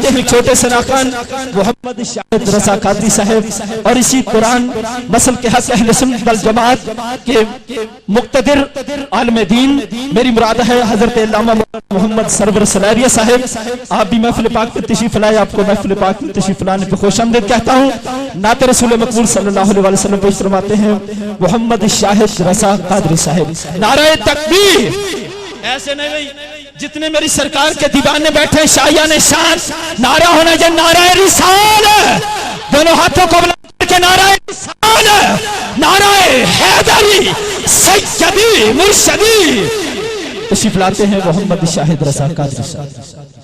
لاتے ہیں چھوٹے سناخان محمد شاہد رضا قادری صاحب، اور اسی قرآن مسل کے حق اہل سنت والجماعت کے مقتدر عالم دین میری مراد ہے حضرت علامہ محمد سرور سلاریہ صاحب، آپ بھی محفل پاک پر تشریف لائے، آپ کو محفل پاک پر تشریف لانے پہ خوش آمدید کہتا ہوں۔ نعت رسول مقبول صلی اللہ علیہ وسلم پیش فرماتے ہیں محمد شاہد رضا قادری صاحب۔ نعرہ تکبیر! ایسے نہیں جتنے میری سرکار کے دیوانے بیٹھے ہیں شاہیان شان، نعرہ ہونا چاہیے نعرہ رسالت، دونوں ہاتھوں کو بلند کر کے نعرہ رسالت، نعرہ حیدری سیدی مرشدی۔ تشریف لاتے ہیں محمد شاہد رضا قادری صاحب۔